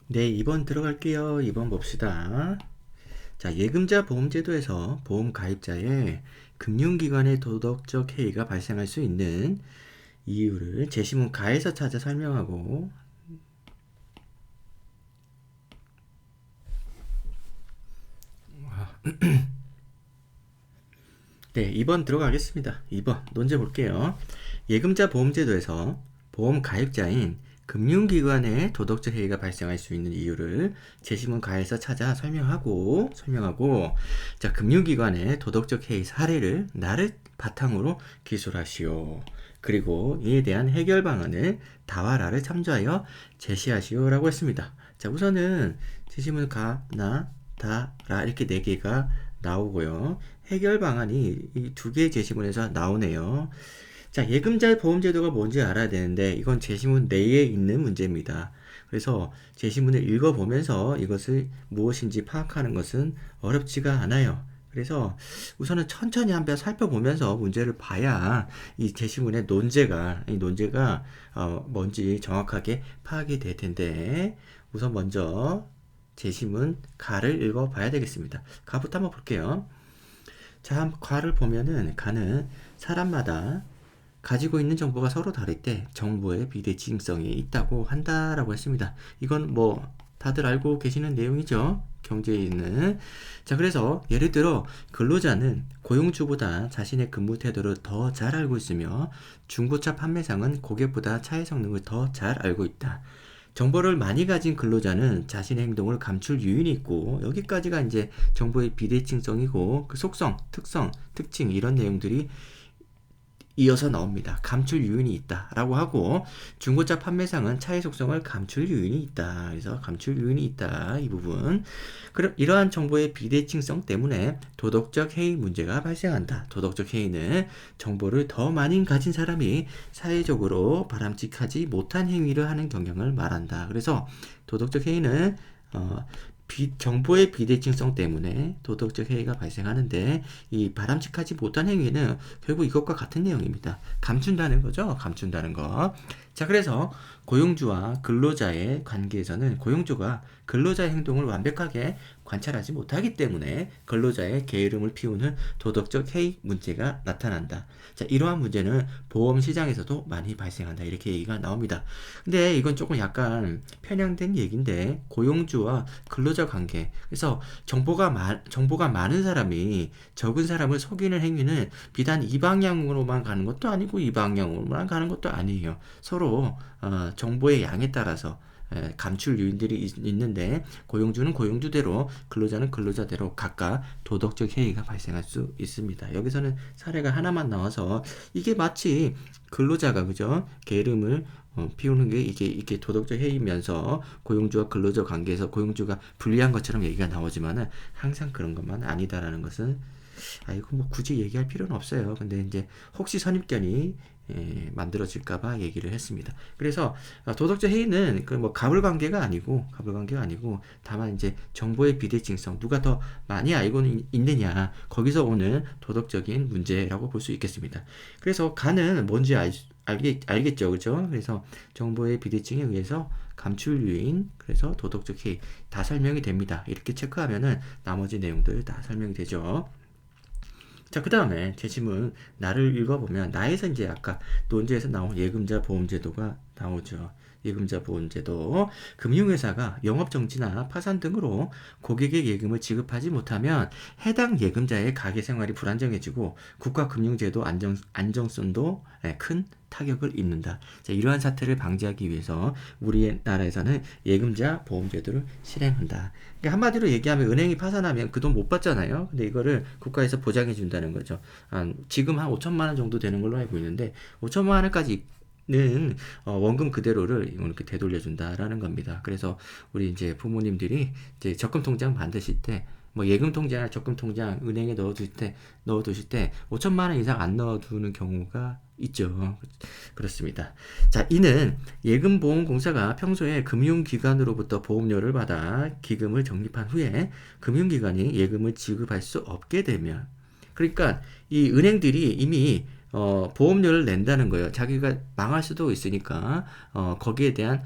네, 2번 들어갈게요. 2번 봅시다. 자, 예금자 보험제도에서 보험 가입자의 금융기관의 도덕적 해이가 발생할 수 있는 이유를 제시문 가에서 찾아 설명하고, 네, 2번 들어가겠습니다. 2번 논제 볼게요. 예금자 보험제도에서 보험 가입자인 금융기관의 도덕적 해이가 발생할 수 있는 이유를 제시문 가에서 찾아 설명하고, 자, 금융기관의 도덕적 해이 사례를 나를 바탕으로 기술하시오. 그리고 이에 대한 해결 방안을 다와라를 참조하여 제시하시오라고 했습니다. 자, 우선은 제시문 가, 나, 다, 라 이렇게 네 개가 나오고요. 해결 방안이 이 두 개의 제시문에서 나오네요. 자, 예금자 보험제도가 뭔지 알아야 되는데 이건 제시문 내에 있는 문제입니다. 그래서 제시문을 읽어보면서 이것을 무엇인지 파악하는 것은 어렵지가 않아요. 그래서 우선은 천천히 한번 살펴보면서 문제를 봐야 이 제시문의 논제가 뭔지 정확하게 파악이 될 텐데, 우선 먼저 제시문 가를 읽어봐야 되겠습니다. 가부터 한번 볼게요. 자, 가를 보면은 가는 사람마다 가지고 있는 정보가 서로 다를 때 정보의 비대칭성이 있다고 한다라고 했습니다. 이건 뭐 다들 알고 계시는 내용이죠. 경제에 있는. 자, 그래서 예를 들어 근로자는 고용주보다 자신의 근무 태도를 더 잘 알고 있으며 중고차 판매상은 고객보다 차의 성능을 더 잘 알고 있다. 정보를 많이 가진 근로자는 자신의 행동을 감출 유인이 있고, 여기까지가 이제 정보의 비대칭성이고 그 속성, 특성, 특징 이런 내용들이 이어서 나옵니다. 감출 요인이 있다라고 하고, 중고차 판매상은 차의 속성을 감출 요인이 있다. 그래서 감출 요인이 있다. 이 부분. 그럼 이러한 정보의 비대칭성 때문에 도덕적 해이 문제가 발생한다. 도덕적 해이는 정보를 더 많이 가진 사람이 사회적으로 바람직하지 못한 행위를 하는 경향을 말한다. 그래서 도덕적 해이는 정보의 비대칭성 때문에 도덕적 해이가 발생하는데, 이 바람직하지 못한 행위는 결국 이것과 같은 내용입니다. 감춘다는 거죠. 감춘다는 거. 자, 그래서 고용주와 근로자의 관계에서는 고용주가 근로자의 행동을 완벽하게 관찰하지 못하기 때문에 근로자의 게으름을 피우는 도덕적 해이 문제가 나타난다. 자, 이러한 문제는 보험 시장에서도 많이 발생한다. 이렇게 얘기가 나옵니다. 근데 이건 조금 약간 편향된 얘기인데, 고용주와 근로자 관계. 그래서 정보가 많은 사람이 적은 사람을 속이는 행위는 비단 이 방향으로만 가는 것도 아니고 이 방향으로만 가는 것도 아니에요. 서로 정보의 양에 따라서 감출 요인들이 있는데, 고용주는 고용주대로 근로자는 근로자대로 각각 도덕적 해이가 발생할 수 있습니다. 여기서는 사례가 하나만 나와서 이게 마치 근로자가 그죠? 게으름을 피우는 게 이게 도덕적 해이면서 고용주와 근로자 관계에서 고용주가 불리한 것처럼 얘기가 나오지만은 항상 그런 것만 아니다라는 것은, 이거 뭐 굳이 얘기할 필요는 없어요. 근데 이제 혹시 선입견이 만들어질까봐 얘기를 했습니다. 그래서 도덕적 해이는 그 뭐 갑을 관계가 아니고 다만 이제 정보의 비대칭성, 누가 더 많이 알고 있느냐, 거기서 오는 도덕적인 문제라고 볼 수 있겠습니다. 그래서 가는 뭔지 알겠죠, 그렇죠? 그래서 정보의 비대칭에 의해서 감출 요인, 그래서 도덕적 해이 다 설명이 됩니다. 이렇게 체크하면은 나머지 내용들 다 설명이 되죠. 자, 그 다음에 제시문 나를 읽어보면 나에서 이제 아까 논제에서 나온 예금자 보험제도가 나오죠. 예금자 보험제도. 금융회사가 영업정지나 파산 등으로 고객의 예금을 지급하지 못하면 해당 예금자의 가계생활이 불안정해지고 국가금융제도 안정성도 큰 타격을 입는다. 자, 이러한 사태를 방지하기 위해서 우리나라에서는 예금자 보험제도를 실행한다. 그러니까 한마디로 얘기하면 은행이 파산하면 그 돈 못 받잖아요. 근데 이거를 국가에서 보장해 준다는 거죠. 지금 한 5천만 원 정도 되는 걸로 알고 있는데 5천만 원까지 는 원금 그대로를 이렇게 되돌려 준다라는 겁니다. 그래서 우리 이제 부모님들이 이제 적금 통장 만드실 때 뭐 예금 통장이나 적금 통장 은행에 넣어두실 때 5천만 원 이상 안 넣어두는 경우가 있죠. 그렇습니다. 자, 이는 예금보험공사가 평소에 금융기관으로부터 보험료를 받아 기금을 적립한 후에 금융기관이 예금을 지급할 수 없게 되면, 그러니까 이 은행들이 이미 보험료를 낸다는 거예요. 자기가 망할 수도 있으니까 거기에 대한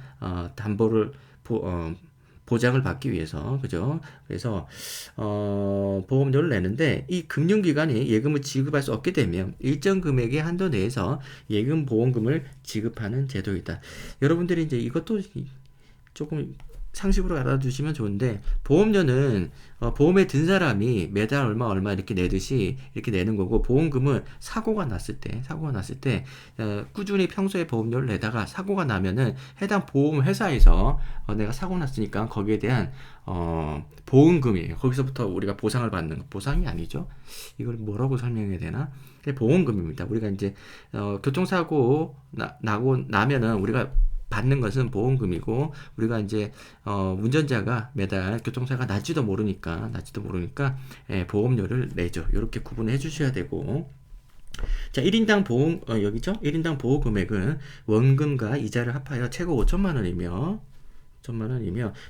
담보를 보장을 받기 위해서, 그죠? 그래서 보험료를 내는데 이 금융기관이 예금을 지급할 수 없게 되면 일정 금액의 한도 내에서 예금 보험금을 지급하는 제도이다. 여러분들이 이제 이것도 조금 상식으로 알아두시면 좋은데, 보험료는 보험에 든 사람이 매달 얼마 이렇게 내듯이 이렇게 내는 거고, 보험금은 사고가 났을 때 꾸준히 평소에 보험료를 내다가 사고가 나면은 해당 보험회사에서 내가 사고 났으니까 거기에 대한 보험금이에요. 거기서부터 우리가 보상을 받는 거. 보상이 아니죠. 이걸 뭐라고 설명해야 되나? 보험금입니다. 우리가 이제 교통사고 나고 나면은 우리가 받는 것은 보험금이고, 우리가 이제 운전자가 매달 교통사고가 날지도 모르니까 보험료를 내죠. 이렇게 구분해 주셔야 되고, 자, 1인당 보험 여기죠? 1인당 보호 금액은 원금과 이자를 합하여 최고 5천만 원이며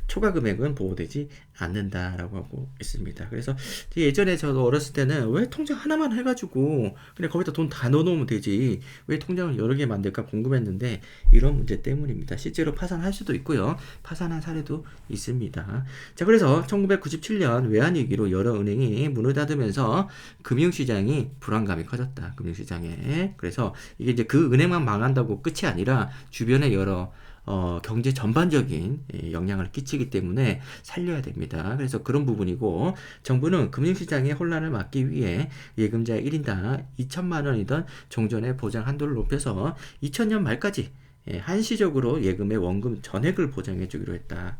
초과 금액은 보호되지 않는다라고 하고 있습니다. 그래서 예전에 저도 어렸을 때는 왜 통장 하나만 해가지고 그냥 거기다 돈 다 넣어놓으면 되지, 왜 통장을 여러 개 만들까 궁금했는데, 이런 문제 때문입니다. 실제로 파산할 수도 있고요, 파산한 사례도 있습니다. 자, 그래서 1997년 외환위기로 여러 은행이 문을 닫으면서 금융시장이 불안감이 커졌다. 금융시장에. 그래서 이게 이제 그 은행만 망한다고 끝이 아니라 주변에 여러 경제 전반적인 영향을 끼치기 때문에 살려야 됩니다. 그래서 그런 부분이고, 정부는 금융시장의 혼란을 막기 위해 예금자 1인당 2천만 원이던 종전의 보장 한도를 높여서 2000년 말까지 한시적으로 예금의 원금 전액을 보장해 주기로 했다.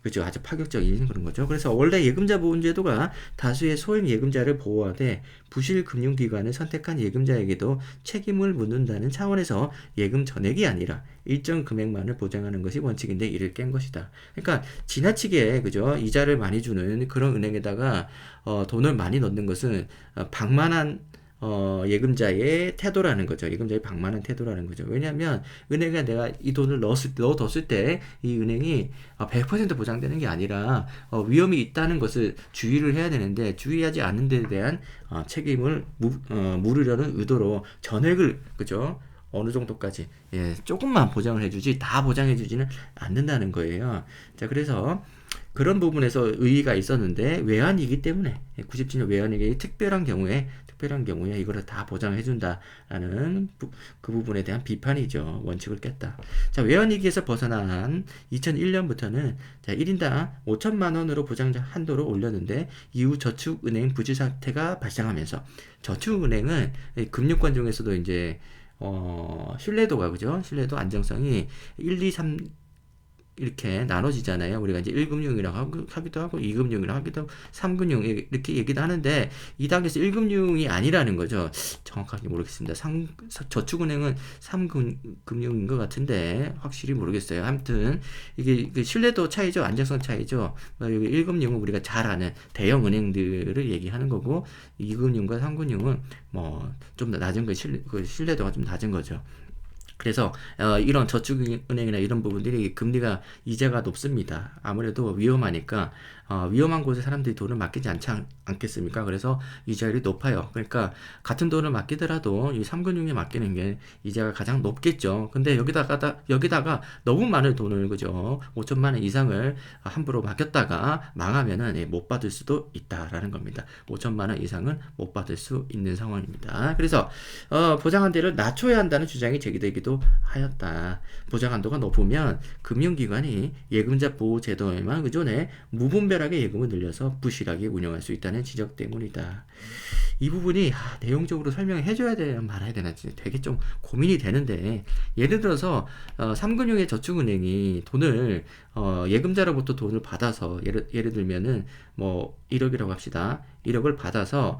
그죠? 아주 파격적인 그런 거죠. 그래서 원래 예금자 보험제도가 다수의 소액 예금자를 보호하되 부실 금융기관을 선택한 예금자에게도 책임을 묻는다는 차원에서 예금 전액이 아니라 일정 금액만을 보장하는 것이 원칙인데 이를 깬 것이다. 그러니까 지나치게, 그죠? 이자를 많이 주는 그런 은행에다가 돈을 많이 넣는 것은 방만한 예금자의 태도라는 거죠. 예금자의 방만한 태도라는 거죠. 왜냐하면 은행에 내가 이 돈을 넣어뒀을 때 이 은행이 100% 보장되는 게 아니라 위험이 있다는 것을 주의를 해야 되는데, 주의하지 않는 데 대한 책임을 물으려는 의도로 전액을, 그죠? 어느 정도까지, 조금만 보장을 해주지 다 보장해주지는 않는다는 거예요. 자, 그래서 그런 부분에서 의의가 있었는데, 외환위기 때문에 97년 외환위기 특별한 경우에 이거를 다 보장해준다라는 그 부분에 대한 비판이죠. 원칙을 깼다. 자, 외환위기에서 벗어난 2001년부터는 자, 1인당 5천만 원으로 보장 한도를 올렸는데, 이후 저축은행 부실 사태가 발생하면서, 저축은행은 금융권 중에서도 이제 신뢰도가, 그죠? 신뢰도 안정성이 1, 2, 3 이렇게 나눠지잖아요. 우리가 이제 1금융이라고 하기도 하고 2금융이라고 하기도 하고 3금융 이렇게 얘기도 하는데, 이 단계에서 1금융이 아니라는 거죠. 정확하게 모르겠습니다. 저축은행은 3금융인 것 같은데 확실히 모르겠어요. 아무튼 이게 신뢰도 차이죠. 안정성 차이죠. 여기 1금융은 우리가 잘 아는 대형 은행들을 얘기하는 거고, 2금융과 3금융은 뭐 좀 더 낮은 신뢰도가 좀 낮은 거죠. 그래서 이런 저축은행이나 이런 부분들이 금리가 이자가 높습니다. 아무래도 위험하니까 위험한 곳에 사람들이 돈을 맡기지 않겠습니까? 그래서 이자율이 높아요. 그러니까 같은 돈을 맡기더라도 이 3금융에 맡기는 게 이자가 가장 높겠죠. 근데 여기다가 너무 많은 돈을, 그죠? 5천만 원 이상을 함부로 맡겼다가 망하면은 못 받을 수도 있다라는 겁니다. 5천만 원 이상은 못 받을 수 있는 상황입니다. 그래서 보장한도를 낮춰야 한다는 주장이 제기되기도 하였다. 보장한도가 높으면 금융기관이 예금자 보호 제도에만 의존해 무분별하게 예금을 늘려서 부실하게 운영할 수 있다는 지적 때문이다. 이 부분이 내용적으로 설명해 줘야 되나 말아야 되나 되게 좀 고민이 되는데, 예를 들어서 3금융의 저축은행이 돈을 예금자로부터 돈을 받아서, 예를 들면은 뭐 1억이라고 합시다. 1억을 받아서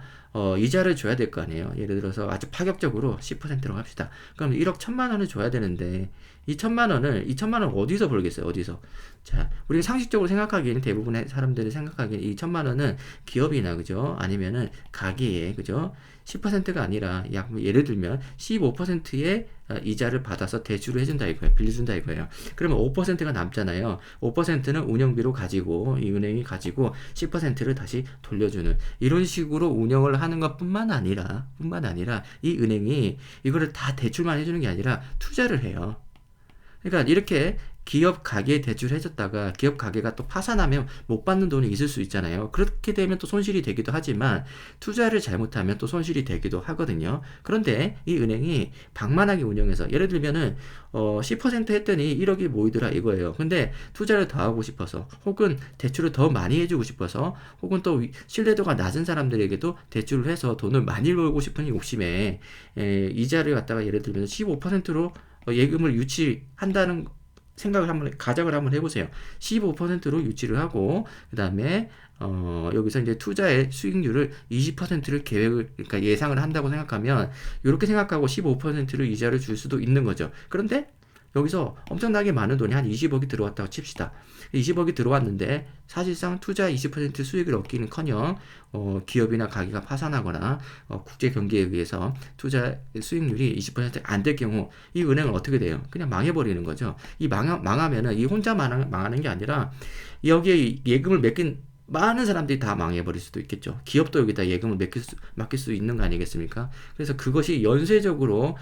이자를 줘야 될 거 아니에요. 예를 들어서 아주 파격적으로 10%라고 합시다. 그럼 1억 1천만 원을 줘야 되는데, 2천만 원 어디서 벌겠어요? 어디서? 자, 우리가 상식적으로 생각하기에는, 대부분의 사람들이 생각하기에는 2천만 원은 기업이나, 그죠? 아니면은 가게에, 그죠? 10%가 아니라 예를 들면 15%의 이자를 받아서 대출을 해준다 이거예요. 빌려준다 이거예요. 그러면 5%가 남잖아요. 5%는 운영비로 가지고, 이 은행이 가지고 10%를 다시 돌려주는, 이런 식으로 운영을 하는 것뿐만 아니라 이 은행이 이거를 다 대출만 해주는 게 아니라 투자를 해요. 그러니까 이렇게 기업 가게에 대출해줬다가 기업 가게가 또 파산하면 못 받는 돈이 있을 수 있잖아요. 그렇게 되면 또 손실이 되기도 하지만 투자를 잘못하면 또 손실이 되기도 하거든요. 그런데 이 은행이 방만하게 운영해서 예를 들면은 10% 했더니 1억이 모이더라 이거예요. 근데 투자를 더 하고 싶어서 혹은 대출을 더 많이 해주고 싶어서 혹은 또 신뢰도가 낮은 사람들에게도 대출을 해서 돈을 많이 벌고 싶은 욕심에 이자를 갖다가 예를 들면 15%로 예금을 유치한다는 가정을 한번 해보세요. 15%로 유치를 하고, 그 다음에, 여기서 이제 투자의 수익률을 20%를 그러니까 예상을 한다고 생각하면, 이렇게 생각하고 15%를 이자를 줄 수도 있는 거죠. 그런데, 여기서 엄청나게 많은 돈이 한 20억이 들어왔다고 칩시다. 20억이 들어왔는데 사실상 투자 20% 수익을 얻기는커녕 기업이나 가게가 파산하거나 국제 경기에 의해서 투자 수익률이 20%안 될 경우 이 은행은 어떻게 돼요? 그냥 망해버리는 거죠. 이 망하면은 이 혼자 망하는 게 아니라 여기에 예금을 맡긴 많은 사람들이 다 망해버릴 수도 있겠죠. 기업도 여기다 예금을 맡길 수 있는 거 아니겠습니까? 그래서 그것이 연쇄적으로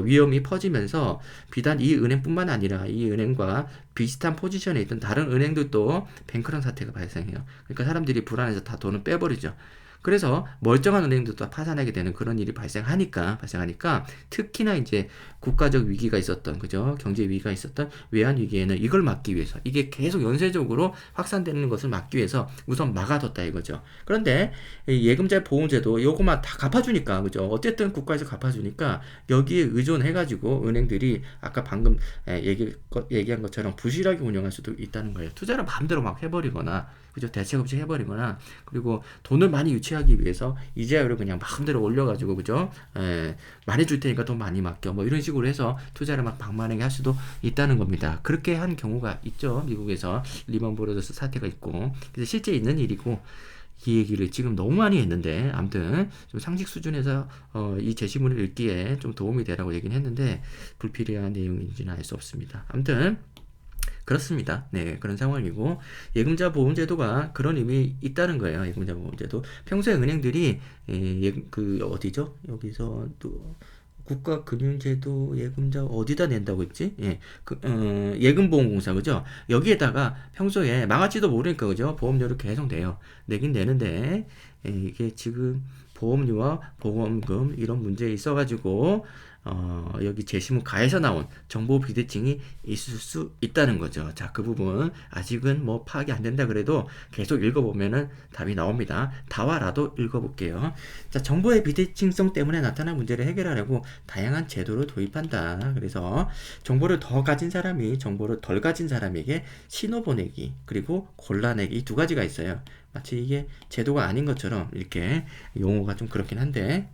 위험이 퍼지면서 비단 이 은행뿐만 아니라 이 은행과 비슷한 포지션에 있던 다른 은행들도 뱅크런 사태가 발생해요. 그러니까 사람들이 불안해서 다 돈을 빼버리죠. 그래서 멀쩡한 은행들도 파산하게 되는 그런 일이 발생하니까 특히나 이제 국가적 위기가 있었던 그죠 경제 위기가 있었던 외환 위기에는 이걸 막기 위해서 이게 계속 연쇄적으로 확산되는 것을 막기 위해서 우선 막아뒀다 이거죠. 그런데 예금자 보험제도 요거만 다 갚아주니까 그죠 어쨌든 국가에서 갚아주니까 여기에 의존해가지고 은행들이 아까 방금 얘기한 것처럼 부실하게 운영할 수도 있다는 거예요. 투자를 마음대로 막 해버리거나 그죠 대책 없이 해버리거나 그리고 돈을 많이 유치하기 위해서 이자율을 그냥 마음대로 올려가지고 그죠 많이 줄 테니까 돈 많이 맡겨 뭐 이런 식으로 해서 투자를 막 방만하게 할 수도 있다는 겁니다. 그렇게 한 경우가 있죠. 미국에서 리먼 브러더스 사태가 있고 그래서 실제 있는 일이고 이 얘기를 지금 너무 많이 했는데 아무튼 좀 상식 수준에서 이 제시문을 읽기에 좀 도움이 되라고 얘기는 했는데 불필요한 내용인지는 알 수 없습니다. 아무튼 그렇습니다. 네, 그런 상황이고 예금자 보험제도가 그런 의미 있다는 거예요. 예금자 보험제도 평소에 은행들이 어디죠? 여기서 또 국가금융제도 예금자 어디다 낸다고 했지? 예금보험공사 그죠? 여기에다가 평소에 망할지도 모르니까 그죠? 보험료를 계속 내요. 내긴 내는데 이게 지금 보험료와 보험금 이런 문제에 있어가지고 여기 제시문 가에서 나온 정보 비대칭이 있을 수 있다는 거죠. 자, 그 부분 아직은 뭐 파악이 안 된다 그래도 계속 읽어보면은 답이 나옵니다. 다와라도 읽어볼게요. 자, 정보의 비대칭성 때문에 나타난 문제를 해결하려고 다양한 제도를 도입한다. 그래서 정보를 더 가진 사람이 정보를 덜 가진 사람에게 신호 보내기 그리고 골라내기 이 두 가지가 있어요. 마치 이게 제도가 아닌 것처럼 이렇게 용어가 좀 그렇긴 한데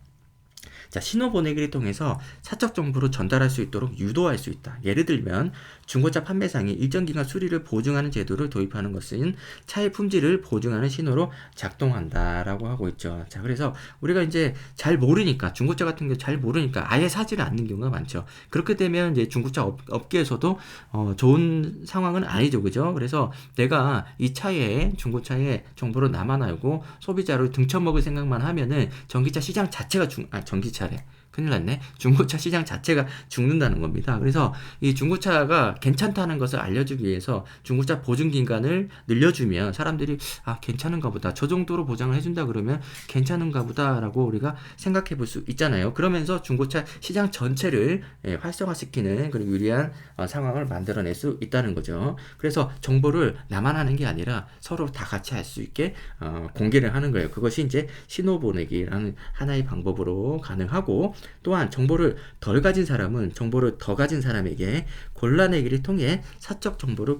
자, 신호 보내기를 통해서 사적 정보를 전달할 수 있도록 유도할 수 있다. 예를 들면 중고차 판매상이 일정 기간 수리를 보증하는 제도를 도입하는 것은 차의 품질을 보증하는 신호로 작동한다라고 하고 있죠. 자, 그래서 우리가 이제 잘 모르니까 중고차 같은 경우 잘 모르니까 아예 사지를 않는 경우가 많죠. 그렇게 되면 이제 중고차 업계에서도 좋은 상황은 아니죠, 그죠? 그래서 내가 이 중고차에 정보를 나만 알고 소비자를 등쳐먹을 생각만 하면은 전기차 시장 자체가 전기차래. 큰일 났네. 중고차 시장 자체가 죽는다는 겁니다. 그래서 이 중고차가 괜찮다는 것을 알려주기 위해서 중고차 보증 기간을 늘려주면 사람들이 괜찮은가 보다. 저 정도로 보장을 해준다 그러면 괜찮은가 보다라고 우리가 생각해 볼 수 있잖아요. 그러면서 중고차 시장 전체를 활성화시키는 그런 유리한 상황을 만들어낼 수 있다는 거죠. 그래서 정보를 나만 하는 게 아니라 서로 다 같이 할 수 있게 공개를 하는 거예요. 그것이 이제 신호 보내기라는 하나의 방법으로 가능하고 또한 정보를 덜 가진 사람은 정보를 더 가진 사람에게 골라내기를 통해 사적 정보를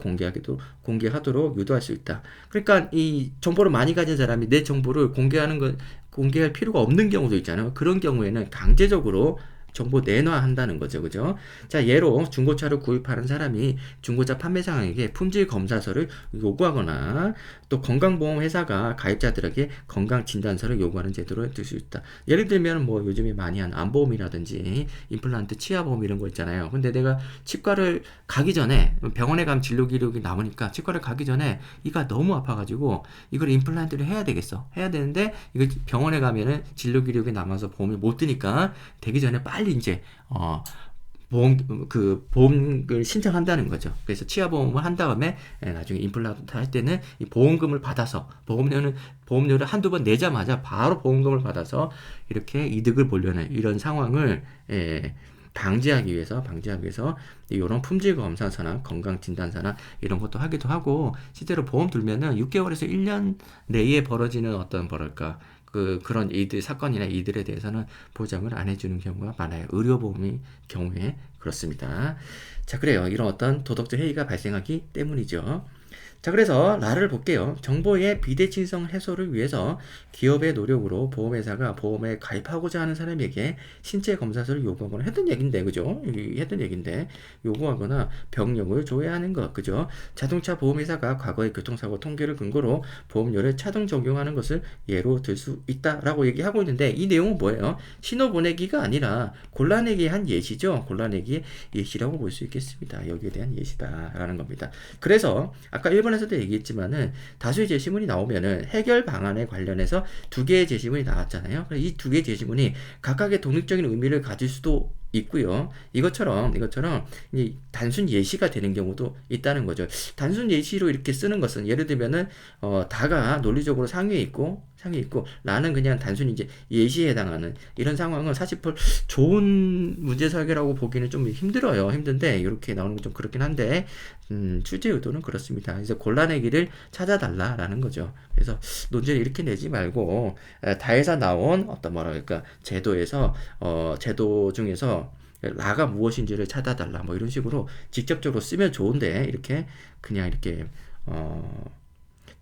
공개하도록 유도할 수 있다. 그러니까 이 정보를 많이 가진 사람이 내 정보를 공개할 필요가 없는 경우도 있잖아요. 그런 경우에는 강제적으로 정보 내놔한다는 거죠. 그죠? 자, 예로 중고차를 구입하는 사람이 중고차 판매상에게 품질 검사서를 요구하거나 또 건강보험 회사가 가입자들에게 건강진단서를 요구하는 제도를 들 수 있다. 예를 들면 뭐 요즘에 많이 하는 암보험이라든지 임플란트, 치아보험 이런 거 있잖아요. 근데 내가 치과를 가기 전에 병원에 가면 진료 기록이 남으니까 치과를 가기 전에 이가 너무 아파가지고 이걸 임플란트를 해야 되겠어. 해야 되는데 이거 병원에 가면은 진료 기록이 남아서 보험을 못 드니까 되기 전에 빨리 이제 보험을 신청한다는 거죠. 그래서 치아보험을 한 다음에 나중에 임플란트 할 때는 이 보험금을 받아서 보험료를 한두 번 내자마자 바로 보험금을 받아서 이렇게 이득을 보려는 이런 상황을 방지하기 위해서 이런 품질 검사서나 건강 진단서나 이런 것도 하기도 하고, 실제로 보험 들면은 6개월에서 1년 내에 벌어지는 어떤 그런 사건이나 이들에 대해서는 보장을 안 해주는 경우가 많아요. 의료보험의 경우에 그렇습니다. 자, 그래요. 이런 어떤 도덕적 해이가 발생하기 때문이죠. 자, 그래서 라를 볼게요. 정보의 비대칭성 해소를 위해서 기업의 노력으로 보험회사가 보험에 가입하고자 하는 사람에게 신체 검사서를 요구하거나 했던 얘긴데, 그죠? 했던 얘긴데, 요구하거나 병력을 조회하는 것, 그죠? 자동차 보험회사가 과거의 교통사고 통계를 근거로 보험료를 차등 적용하는 것을 예로 들 수 있다라고 얘기하고 있는데, 이 내용은 뭐예요? 신호 보내기가 아니라 골라내기에 한 예시죠. 골라내기의 예시라고 볼 수 있겠습니다. 여기에 대한 예시다라는 겁니다. 그래서 아까 1번에서도 얘기했지만은 다수의 제시문이 나오면은 해결 방안에 관련해서 두 개의 제시문이 나왔잖아요. 이 두 개의 제시문이 각각의 독립적인 의미를 가질 수도 있고요. 이것처럼 이 단순 예시가 되는 경우도 있다는 거죠. 단순 예시로 이렇게 쓰는 것은 예를 들면은 다가 논리적으로 상위에 있고 라는 그냥 단순히 이제 예시에 해당하는 이런 상황은 사실 좋은 문제 설계라고 보기는 좀 힘들어요. 힘든데 이렇게 나오는 건 좀 그렇긴 한데 출제 의도는 그렇습니다. 그래서 골라내기를 찾아달라라는 거죠. 그래서 논제를 이렇게 내지 말고 다에서 나온 제도에서 제도 중에서 라가 무엇인지를 찾아달라 뭐 이런 식으로 직접적으로 쓰면 좋은데 이렇게 그냥 이렇게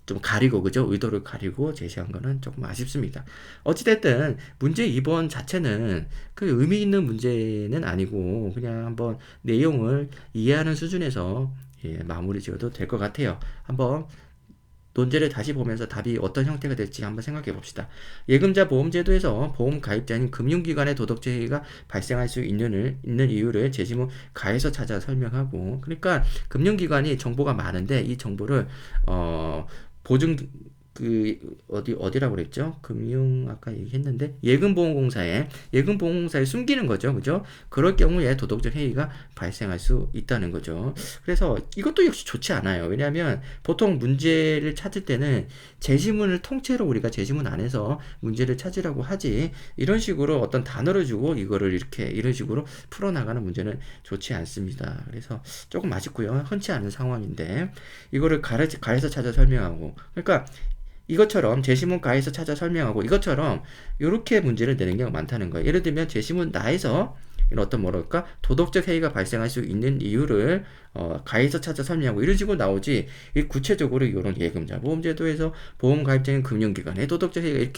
좀 가리고, 그죠? 의도를 가리고 제시한 거는 조금 아쉽습니다. 어찌됐든 문제 2번 자체는 그 의미 있는 문제는 아니고 그냥 한번 내용을 이해하는 수준에서 마무리 지어도 될 것 같아요. 한번 논제를 다시 보면서 답이 어떤 형태가 될지 한번 생각해 봅시다. 예금자 보험제도에서 보험 가입자인 금융기관의 도덕적 해이가 발생할 수 있는 이유를 제시문 가에서 찾아 설명하고, 그러니까 금융기관이 정보가 많은데 이 정보를 보증 어디라고 그랬죠? 아까 얘기했는데 예금보험공사에 숨기는 거죠. 그죠? 그럴 경우에 도덕적 해이가 발생할 수 있다는 거죠. 그래서 이것도 역시 좋지 않아요. 왜냐하면 보통 문제를 찾을 때는 제시문을 통째로 우리가 제시문 안에서 문제를 찾으라고 하지, 이런 식으로 어떤 단어를 주고 이거를 이런 식으로 풀어나가는 문제는 좋지 않습니다. 그래서 조금 아쉽고요. 흔치 않은 상황인데 이거를 가에서 찾아 설명하고, 그러니까 이것처럼 제시문 가에서 찾아 설명하고 이것처럼 이렇게 문제를 내는 경우가 많다는 거예요. 예를 들면 제시문 나에서 이런 어떤 도덕적 해이가 발생할 수 있는 이유를 가에서 찾아 설명하고 이런 식으로 나오지, 구체적으로 이런 예금자 보험제도에서 보험 가입자인 금융기관에 도덕적 해이가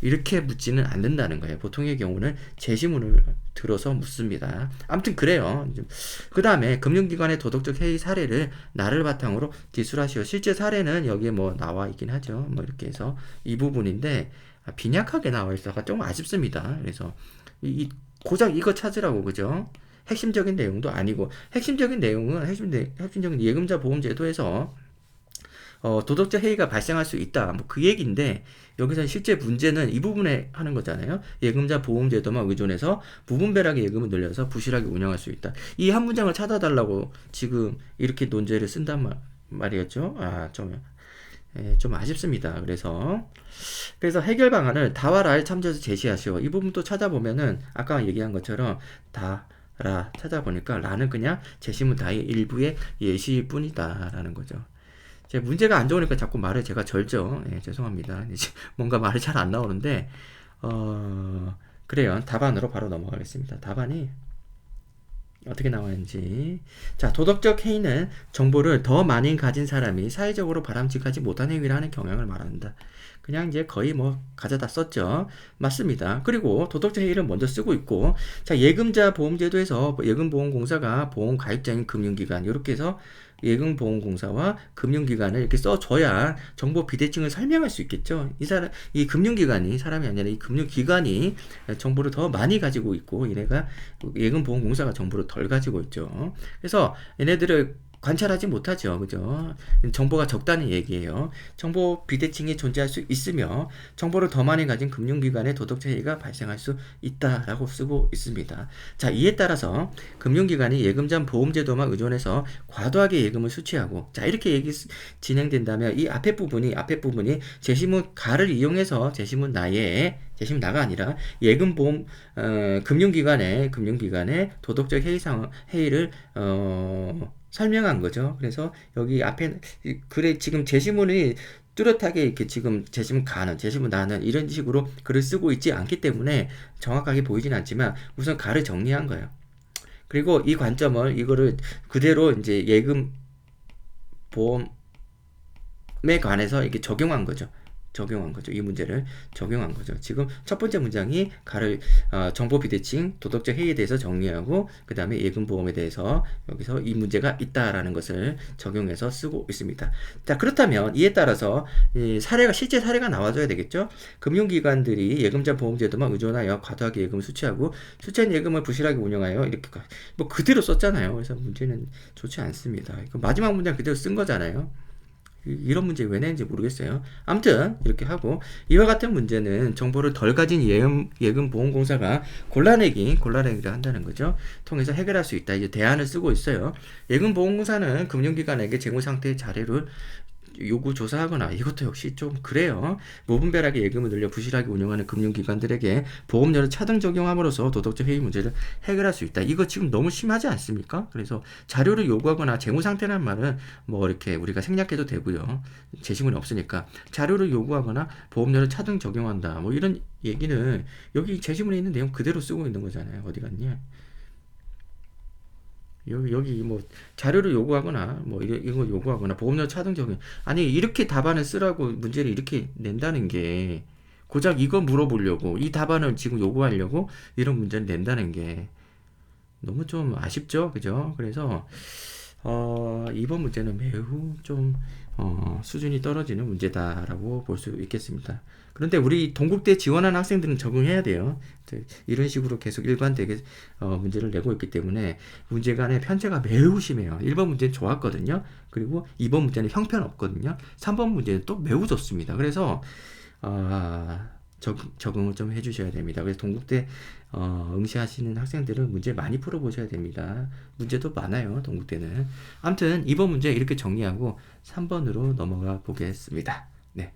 이렇게 묻지는 않는다는 거예요. 보통의 경우는 제시문을 들어서 묻습니다. 아무튼 그래요. 그 다음에 금융기관의 도덕적 해이 사례를 나를 바탕으로 기술하시오. 실제 사례는 여기에 나와 있긴 하죠. 이렇게 해서 이 부분인데 빈약하게 나와 있어서 좀 아쉽습니다. 그래서 고작 이거 찾으라고, 그죠? 핵심적인 내용도 아니고, 핵심적인 예금자 보험제도에서 도덕적 해이가 발생할 수 있다. 그 얘기인데, 여기서 실제 문제는 이 부분에 하는 거잖아요. 예금자 보험제도만 의존해서 무분별하게 예금을 늘려서 부실하게 운영할 수 있다. 이 한 문장을 찾아달라고 지금 이렇게 논제를 쓴단 말이었죠. 좀 아쉽습니다. 그래서 해결 방안을 다와 라를 참조해서 제시하시오. 이 부분 또 찾아보면은 아까 얘기한 것처럼 라 찾아보니까 라는 그냥 제시문 다의 일부의 예시일 뿐이다 라는 거죠. 제 문제가 안 좋으니까 자꾸 말을 제가 절죠. 죄송합니다. 뭔가 말이 잘 안 나오는데 그래요. 답안으로 바로 넘어가겠습니다. 답안이 어떻게 나와있는지. 자, 도덕적 해이는 정보를 더 많이 가진 사람이 사회적으로 바람직하지 못한 행위를 하는 경향을 말한다. 그냥 이제 거의 가져다 썼죠. 맞습니다. 그리고 도덕적 해이를 먼저 쓰고 있고, 자, 예금자 보험제도에서 예금보험공사가 보험 가입자인 금융기관, 이렇게 해서 예금보험공사와 금융기관을 이렇게 써줘야 정보 비대칭을 설명할 수 있겠죠. 이 금융기관이 사람이 아니라 이 금융기관이 정보를 더 많이 가지고 있고, 얘네가 예금보험공사가 정보를 덜 가지고 있죠. 그래서 얘네들을 관찰하지 못하죠. 그죠? 정보가 적다는 얘기예요. 정보 비대칭이 존재할 수 있으며 정보를 더 많이 가진 금융기관의 도덕적 해이가 발생할 수 있다라고 쓰고 있습니다. 자, 이에 따라서 금융기관이 예금자 보험제도만 의존해서 과도하게 예금을 수취하고, 자, 이렇게 진행된다면 이 앞에 부분이 제시문 가를 이용해서 제시문 나가 아니라 예금보험 금융기관의 도덕적 해이를 설명한 거죠. 그래서 여기 앞에 그래 지금 제시문이 뚜렷하게 이렇게 지금 제시문 가는, 제시문 나는 이런 식으로 글을 쓰고 있지 않기 때문에 정확하게 보이진 않지만 우선 가를 정리한 거예요. 그리고 이 관점을 이거를 그대로 이제 예금 보험에 관해서 이렇게 적용한 거죠. 이 문제를 적용한 거죠. 지금 첫 번째 문장이 정보 비대칭, 도덕적 해이에 대해서 정리하고, 그 다음에 예금보험에 대해서 여기서 이 문제가 있다라는 것을 적용해서 쓰고 있습니다. 자, 그렇다면 이에 따라서 실제 사례가 나와줘야 되겠죠? 금융기관들이 예금자 보험제도만 의존하여 과도하게 예금을 수취하고, 수취한 예금을 부실하게 운영하여 이렇게 뭐 그대로 썼잖아요. 그래서 문제는 좋지 않습니다. 마지막 문장 그대로 쓴 거잖아요. 이런 문제 왜 내는지 모르겠어요. 아무튼 이렇게 하고, 이와 같은 문제는 정보를 덜 가진 예금보험공사가 골라내기를 한다는 거죠. 통해서 해결할 수 있다. 이제 대안을 쓰고 있어요. 예금보험공사는 금융기관에게 재무상태 자료를 요구 조사하거나, 이것도 역시 좀 그래요. 무분별하게 예금을 늘려 부실하게 운영하는 금융기관들에게 보험료를 차등 적용함으로써 도덕적 해이 문제를 해결할 수 있다. 이거 지금 너무 심하지 않습니까? 그래서 자료를 요구하거나 재무상태라는 말은 뭐 이렇게 우리가 생략해도 되고요. 제시문이 없으니까 자료를 요구하거나 보험료를 차등 적용한다. 뭐 이런 얘기는 여기 제시문에 있는 내용 그대로 쓰고 있는 거잖아요. 어디 갔냐? 여기 뭐 자료를 요구하거나 뭐 이거 요구하거나 보험료 차등 적용, 아니 이렇게 답안을 쓰라고 문제를 이렇게 낸다는 게 고작 이거 물어보려고 이 답안을 지금 요구하려고 이런 문제를 낸다는 게 너무 좀 아쉽죠, 그죠? 그래서 이번 문제는 매우 좀 수준이 떨어지는 문제다라고 볼 수 있겠습니다. 그런데 우리 동국대 지원하는 학생들은 적응해야 돼요. 이런 식으로 계속 일관되게 문제를 내고 있기 때문에 문제 간의 편차가 매우 심해요. 1번 문제는 좋았거든요. 그리고 2번 문제는 형편없거든요. 3번 문제는 또 매우 좋습니다. 그래서 적응을 좀 해주셔야 됩니다. 그래서 동국대 응시하시는 학생들은 문제 많이 풀어보셔야 됩니다. 문제도 많아요, 동국대는. 아무튼 2번 문제 이렇게 정리하고 3번으로 넘어가 보겠습니다. 네.